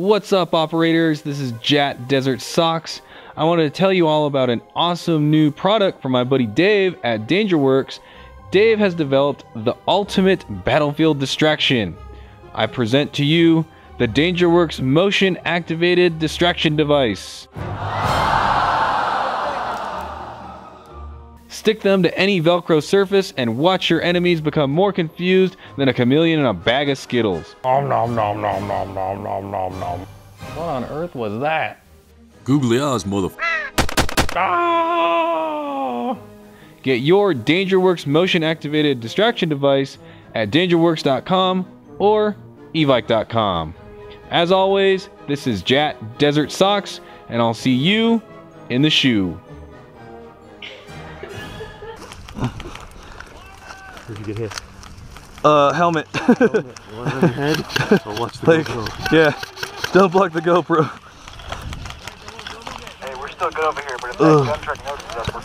What's up, operators? This is Jat DesertFox. I wanted to tell you all about an awesome new product from my buddy Dave at DangerWerx. Dave has developed the ultimate battlefield distraction. I present to you the DangerWerx motion activated distraction device. Stick them to any velcro surface and watch your enemies become more confused than a chameleon in a bag of Skittles. Nom nom nom nom nom nom nom nom nom. What on earth was that? Googly eyes, mother. Ah! Get your DangerWerx motion activated distraction device at DangerWerx.com or evike.com. As always, this is Jat DesertFox, and I'll see you in the shoe. Where'd you get hit? Helmet. Helmet. One on your head? Or watch the GoPro? Yeah, don't block the GoPro. Hey, we're still good over here, but if that gun truck notices us, we're